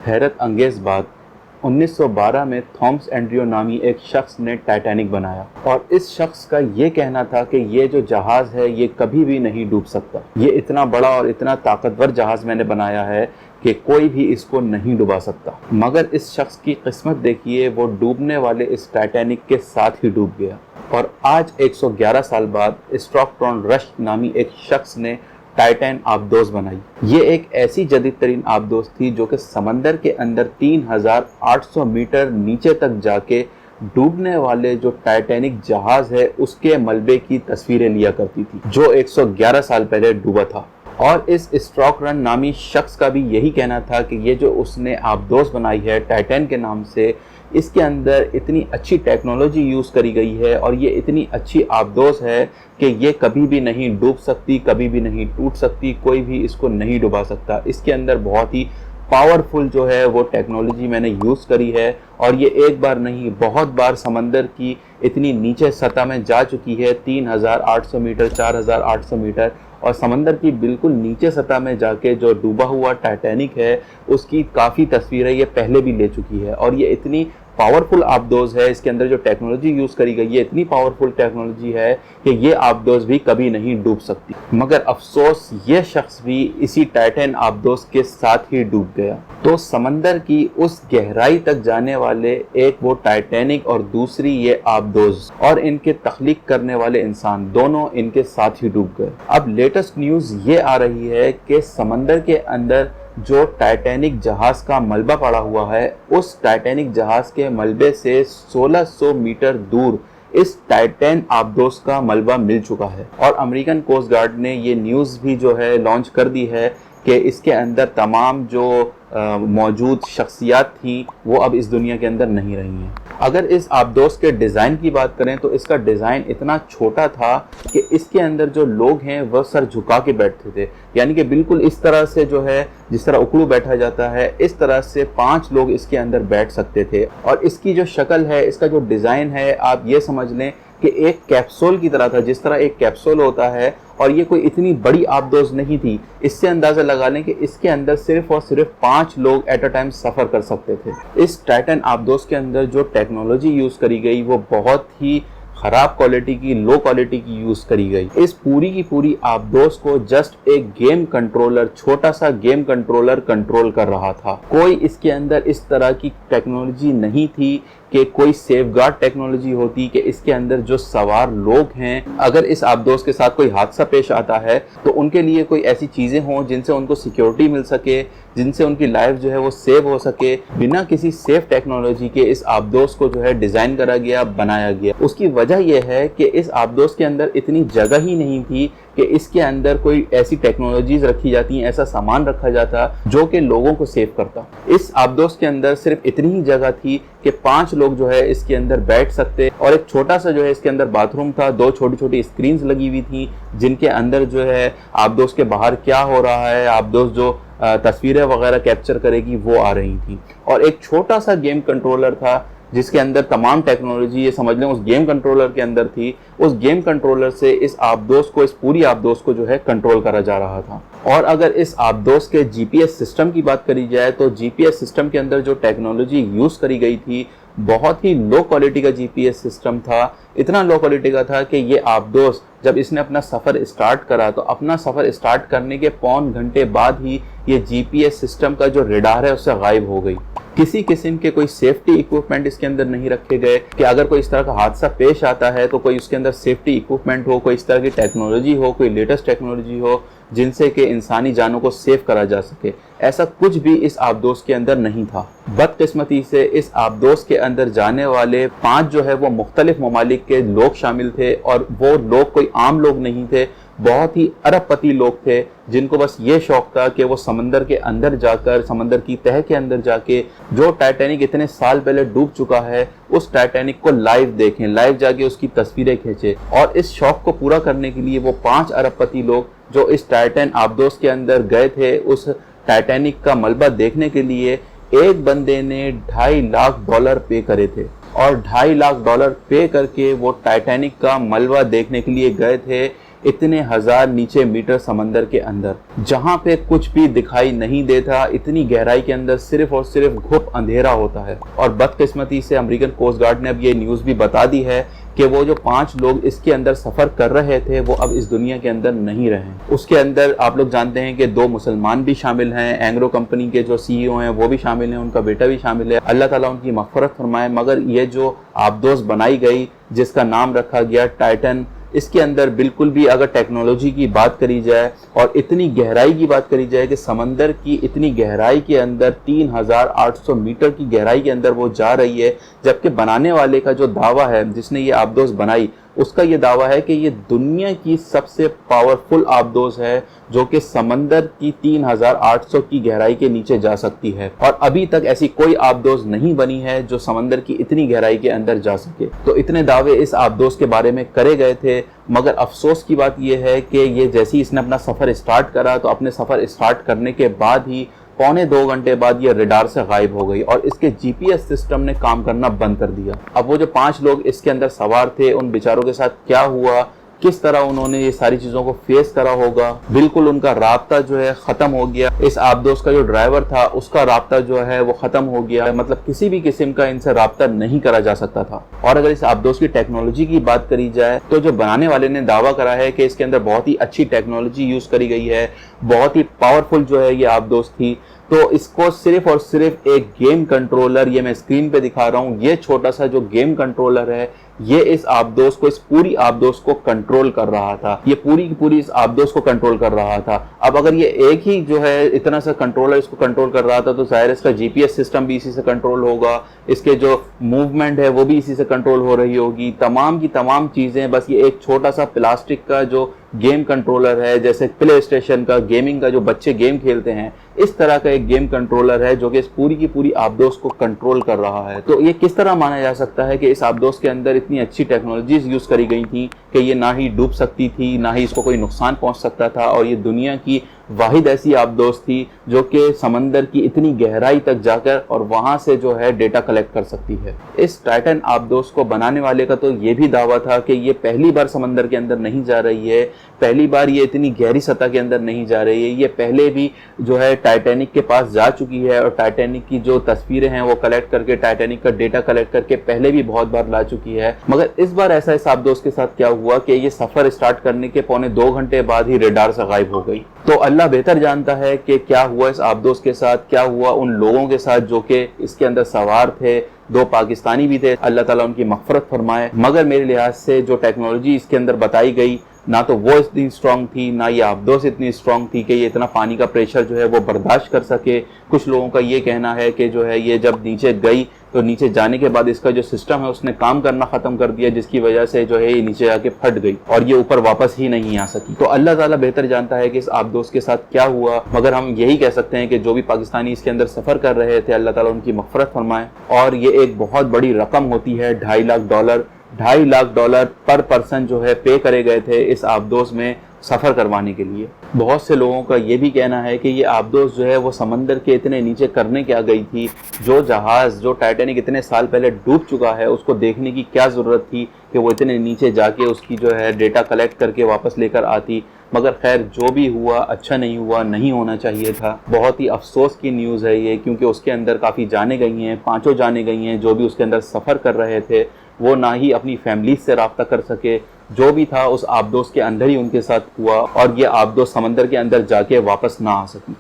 हैरत अंगेज बात 1912 में थॉमस एंड्रयू नामी एक शख्स ने टाइटैनिक बनाया और इस शख्स का ये कहना था कि ये जो जहाज़ है ये कभी भी नहीं डूब सकता। ये इतना बड़ा और इतना ताकतवर जहाज़ मैंने बनाया है कि कोई भी इसको नहीं डुबा सकता। मगर इस शख्स की किस्मत देखिए, वो डूबने वाले इस टाइटैनिक के साथ ही डूब गया। और आज 111 साल बाद स्ट्रॉकटन रश नामी एक शख्स ने टाइटैन आबदोज बनाई। ये एक ऐसी जदीद तरीन आबदोज थी जो कि समंदर के अंदर 3800 मीटर नीचे तक जाके डूबने वाले जो टाइटैनिक जहाज है उसके मलबे की तस्वीरें लिया करती थी, जो 111 साल पहले डूबा था। और इस स्ट्रॉकटन नामी शख्स का भी यही कहना था कि ये जो उसने आबदोज बनाई है टाइटैन के नाम से, इसके अंदर इतनी अच्छी टेक्नोलॉजी यूज़ करी गई है और ये इतनी अच्छी आबदोज है कि ये कभी भी नहीं डूब सकती, कभी भी नहीं टूट सकती, कोई भी इसको नहीं डुबा सकता। इसके अंदर बहुत ही पावरफुल जो है वो टेक्नोलॉजी मैंने यूज़ करी है और ये एक बार नहीं बहुत बार समंदर की इतनी नीचे सतह में जा चुकी है, 3800 मीटर, 4800 मीटर, और समंदर की बिल्कुल नीचे सतह में जाके जो डूबा हुआ टाइटैनिक है उसकी काफ़ी तस्वीरें ये पहले भी ले चुकी है। और ये इतनी पावरफुल आबदोज है, इसके अंदर जो टेक्नोलॉजी यूज़ करी गई है इतनी पावरफुल टेक्नोलॉजी है कि ये आबदोज भी कभी नहीं डूब सकती। मगर अफसोस ये शख्स भी इसी टाइटैन आबदोज के साथ ही डूब गया। तो समंदर की उस गहराई तक जाने वाले एक वो टाइटैनिक और दूसरी ये आबदोज और इनके तख्लीक करने वाले इंसान, दोनों इनके साथ ही डूब गए। अब लेटेस्ट न्यूज़ ये आ रही है कि समंदर के अंदर जो टाइटैनिक जहाज का मलबा पड़ा हुआ है, उस टाइटैनिक जहाज के मलबे से 1600 मीटर दूर इस टाइटैन आबदोज का मलबा मिल चुका है। और अमेरिकन कोस्ट गार्ड ने ये न्यूज़ भी जो है लॉन्च कर दी है कि इसके अंदर तमाम जो मौजूद शख्सियात थी वो अब इस दुनिया के अंदर नहीं रही हैं। अगर इस आबदोज के डिज़ाइन की बात करें तो इसका डिज़ाइन इतना छोटा था कि इसके अंदर जो लोग हैं वह सर झुका के बैठते थे, यानी कि बिल्कुल इस तरह से जो है जिस तरह उकड़ू बैठा जाता है इस तरह से 5 लोग इसके अंदर बैठ सकते थे। और इसकी जो शक्ल है, इसका जो डिज़ाइन है, आप ये समझ लें कि एक कैप्सूल की तरह था, जिस तरह एक कैप्सूल होता है। और ये कोई इतनी बड़ी आबदोज नहीं थी, इससे अंदाज़ा लगा लें कि इसके अंदर सिर्फ और सिर्फ 5 लोग एट अ टाइम सफ़र कर सकते थे। इस टाइटैन आबदोज के अंदर जो टेक्नोलॉजी यूज़ करी गई वो बहुत ही ख़राब क्वालिटी की, लो क्वालिटी की यूज़ करी गई। इस पूरी की पूरी आबदोज को जस्ट एक गेम कंट्रोलर, छोटा सा गेम कंट्रोलर कंट्रोल कर रहा था। कोई इसके अंदर इस तरह की टेक्नोलॉजी नहीं थी कि कोई सेफगार्ड टेक्नोलॉजी होती कि इसके अंदर जो सवार लोग हैं, अगर इस आबदोज के साथ कोई हादसा पेश आता है तो उनके लिए कोई ऐसी चीज़ें हों जिनसे उनको सिक्योरिटी मिल सके, जिनसे उनकी लाइफ जो है वो सेव हो सके। बिना किसी सेफ टेक्नोलॉजी के इस आबदोज को जो है डिज़ाइन करा गया, बनाया गया। उसकी वजह यह है कि इस आबदोज के अंदर इतनी जगह ही नहीं थी कि इसके अंदर कोई ऐसी टेक्नोलॉजीज रखी जाती, ऐसा सामान रखा जाता जो कि लोगों को सेव करता। इस आबदोज के अंदर सिर्फ इतनी ही जगह थी कि 5 लोग जो है इसके अंदर बैठ सकते, और एक छोटा सा जो है इसके अंदर बाथरूम था, 2 छोटी छोटी स्क्रीन्स लगी हुई थी जिनके अंदर जो है आबदोज के बाहर क्या हो रहा है, आबदोज जो तस्वीरें वगैरह कैप्चर करेगी वो आ रही थी। और एक छोटा सा गेम कंट्रोलर था जिसके अंदर तमाम टेक्नोलॉजी, ये समझ लें, उस गेम कंट्रोलर के अंदर थी। उस गेम कंट्रोलर से इस आबदोज को, इस पूरी आबदोज को जो है कंट्रोल करा जा रहा था। और अगर इस आबदोज के जीपीएस सिस्टम की बात करी जाए तो जीपीएस सिस्टम के अंदर जो टेक्नोलॉजी यूज़ करी गई थी बहुत ही लो क्वालिटी का जीपीएस सिस्टम था। इतना लो क्वालिटी का था कि ये आबदोज जब इसने अपना सफ़र स्टार्ट करा तो अपना सफ़र स्टार्ट करने के पौन घंटे बाद ही ये जीपीएस सिस्टम का जो रडार है उससे गायब हो गई। किसी किस्म के कोई सेफ्टी इक्विपमेंट इसके अंदर नहीं रखे गए कि अगर कोई इस तरह का हादसा पेश आता है तो कोई उसके अंदर सेफ्टी इक्विपमेंट हो, कोई इस तरह की टेक्नोलॉजी हो, कोई लेटेस्ट टेक्नोलॉजी हो जिनसे कि इंसानी जानों को सेव करा जा सके। ऐसा कुछ भी इस आबदोज के अंदर नहीं था। बदकिस्मती से इस आबदोज के अंदर जाने वाले 5 जो है वो मुख्तलिफ ममालिक के लोग शामिल थे, और वो लोग कोई आम लोग नहीं थे, बहुत ही अरबपति लोग थे जिनको बस ये शौक था कि वो समंदर के अंदर जाकर, समंदर की तह के अंदर जाके जो टाइटैनिक इतने साल पहले डूब चुका है उस टाइटैनिक को लाइव देखें, लाइव जाके उसकी तस्वीरें खींचे। और इस शौक को पूरा करने के लिए वो 5 अरबपति लोग जो इस टाइटैन आबदोज के अंदर गए थे, उस टाइटैनिक का मलबा देखने के लिए, एक बंदे ने $2.5 लाख पे करे थे। और $2.5 लाख पे करके वो टाइटैनिक का मलबा देखने के लिए गए थे। इतने हजार नीचे मीटर समंदर के अंदर, जहां पे कुछ भी दिखाई नहीं देता, इतनी गहराई के अंदर सिर्फ और सिर्फ घुप अंधेरा होता है। और बदकिस्मती से अमेरिकन कोस्ट गार्ड ने अब ये न्यूज़ भी बता दी है कि वो जो 5 लोग इसके अंदर सफ़र कर रहे थे वो अब इस दुनिया के अंदर नहीं रहे। उसके अंदर आप लोग जानते हैं कि 2 मुसलमान भी शामिल हैं, एंग्रो कंपनी के जो सीईओ हैं वो भी शामिल हैं, उनका बेटा भी शामिल है। अल्लाह ताला उनकी मग़फ़िरत फरमाए। मगर ये जो आबदोज़ बनाई गई जिसका नाम रखा गया टाइटन, इसके अंदर बिल्कुल भी अगर टेक्नोलॉजी की बात करी जाए और इतनी गहराई की बात करी जाए कि समंदर की इतनी गहराई के अंदर 3800 मीटर की गहराई के अंदर वो जा रही है, जबकि बनाने वाले का जो दावा है, जिसने ये आबदोज़ बनाई, उसका ये दावा है कि ये दुनिया की सबसे पावरफुल आबदोज़ है जो कि समंदर की 3800 की गहराई के नीचे जा सकती है। और अभी तक ऐसी कोई आबदोज़ नहीं बनी है जो समंदर की इतनी गहराई के अंदर जा सके। तो इतने दावे इस आबदोज़ के बारे में करे गए थे, मगर अफसोस की बात यह है कि ये जैसे ही इसने अपना सफ़र स्टार्ट करा तो अपने सफ़र स्टार्ट करने के बाद ही पौने 2 घंटे बाद ये रडार से गायब हो गई और इसके जीपीएस सिस्टम ने काम करना बंद कर दिया। अब वो जो 5 लोग इसके अंदर सवार थे, उन बेचारों के साथ क्या हुआ, किस तरह उन्होंने ये सारी चीज़ों को फेस करा होगा, बिल्कुल उनका राब्ता जो है ख़त्म हो गया। इस आबदोज़ का जो ड्राइवर था उसका राब्ता जो है वो ख़त्म हो गया, मतलब किसी भी किस्म का इनसे राब्ता नहीं करा जा सकता था। और अगर इस आबदोज़ की टेक्नोलॉजी की बात करी जाए तो जो बनाने वाले ने दावा करा है कि इसके अंदर बहुत ही अच्छी टेक्नोलॉजी यूज़ करी गई है, बहुत ही पावरफुल जो है ये आबदोज़ थी। तो इसको सिर्फ और सिर्फ एक गेम कंट्रोलर, ये मैं स्क्रीन पे दिखा रहा हूँ, ये छोटा सा जो गेम कंट्रोलर है ये इस आबदोज़ को, इस पूरी आबदोज़ को कंट्रोल कर रहा था। ये पूरी की पूरी इस आबदोज़ को कंट्रोल कर रहा था। अब अगर ये एक ही जो है इतना सा कंट्रोलर इसको कंट्रोल कर रहा था तो ज़ाहिर इसका जीपीएस सिस्टम भी इसी से कंट्रोल होगा, इसके जो मूवमेंट है वो भी इसी से कंट्रोल हो रही होगी, तमाम की तमाम चीज़ें। बस ये एक छोटा सा प्लास्टिक का जो गेम कंट्रोलर है, जैसे प्ले स्टेशन का गेमिंग का जो बच्चे गेम खेलते हैं, इस तरह का एक गेम कंट्रोलर है जो कि इस पूरी की पूरी आबदोज़ को कंट्रोल कर रहा है। तो ये किस तरह माना जा सकता है कि इस आबदोज़ के अंदर इतनी अच्छी टेक्नोलॉजीज यूज़ करी गई थी कि ये ना ही डूब सकती थी, ना ही इसको कोई नुकसान पहुंच सकता था, और ये दुनिया की वाहिद ऐसी आबदोज़ थी जो कि समंदर की इतनी गहराई तक जाकर और वहाँ से जो है डेटा कलेक्ट कर सकती है। इस टाइटन आबदोज़ को बनाने वाले का तो ये भी दावा था कि ये पहली बार समंदर के अंदर नहीं जा रही है, पहली बार ये इतनी गहरी सतह के अंदर नहीं जा रही है, ये पहले भी जो है टाइटैनिक के पास जा चुकी है और टाइटैनिक की जो तस्वीरें हैं वो कलेक्ट करके, टाइटैनिक का डेटा कलेक्ट करके पहले भी बहुत बार ला चुकी है। मगर इस बार ऐसा इस आबदोज़ के साथ क्या हुआ कि ये सफ़र स्टार्ट करने के पौने 2 घंटे बाद ही रडार से गायब हो गई। तो अल्लाह बेहतर जानता है कि क्या हुआ इस आबदोज़ के साथ, क्या हुआ उन लोगों के साथ जो कि इसके अंदर सवार थे। 2 पाकिस्तानी भी थे, अल्लाह ताला उनकी मग़फ़िरत फरमाए। मगर मेरे लिहाज से जो टेक्नोलॉजी इसके अंदर बताई गई, ना तो वो इतनी स्ट्रॉन्ग थी, ना ये आबदोज़ इतनी स्ट्रॉन्ग थी कि ये इतना पानी का प्रेशर जो है वो बर्दाश्त कर सके। कुछ लोगों का ये कहना है कि जो है ये जब नीचे गई तो नीचे जाने के बाद इसका जो सिस्टम है उसने काम करना ख़त्म कर दिया, जिसकी वजह से जो है ये नीचे आके फट गई और ये ऊपर वापस ही नहीं आ सकी। तो अल्लाह ताला बेहतर जानता है कि इस आबदोज़ के साथ क्या हुआ, मगर हम यही कह सकते हैं कि जो भी पाकिस्तानी इसके अंदर सफ़र कर रहे थे, अल्लाह ताला उनकी मग़फ़िरत फरमाए। और ये एक बहुत बड़ी रकम होती है, $2.5 लाख पर पर्सन जो है पे करे गए थे इस आबदोज़ में सफ़र करवाने के लिए। बहुत से लोगों का ये भी कहना है कि ये आबदोज़ जो है वो समंदर के इतने नीचे करने क्या गई थी, जो जहाज़ जो टाइटैनिक इतने साल पहले डूब चुका है उसको देखने की क्या ज़रूरत थी कि वो इतने नीचे जाके उसकी जो है डेटा कलेक्ट करके वापस लेकर आती। मगर खैर जो भी हुआ अच्छा नहीं हुआ, नहीं होना चाहिए था। बहुत ही अफसोस की न्यूज़ है ये, क्योंकि उसके अंदर काफ़ी जाने गई हैं, 5 जाने गई हैं। जो भी उसके अंदर सफ़र कर रहे थे वो ना ही अपनी फैमिली से रब्ता कर सके, जो भी था उस आबदोज़ के अंदर ही उनके साथ हुआ और ये आबदोज़ समंदर के अंदर जाके वापस ना आ सकी।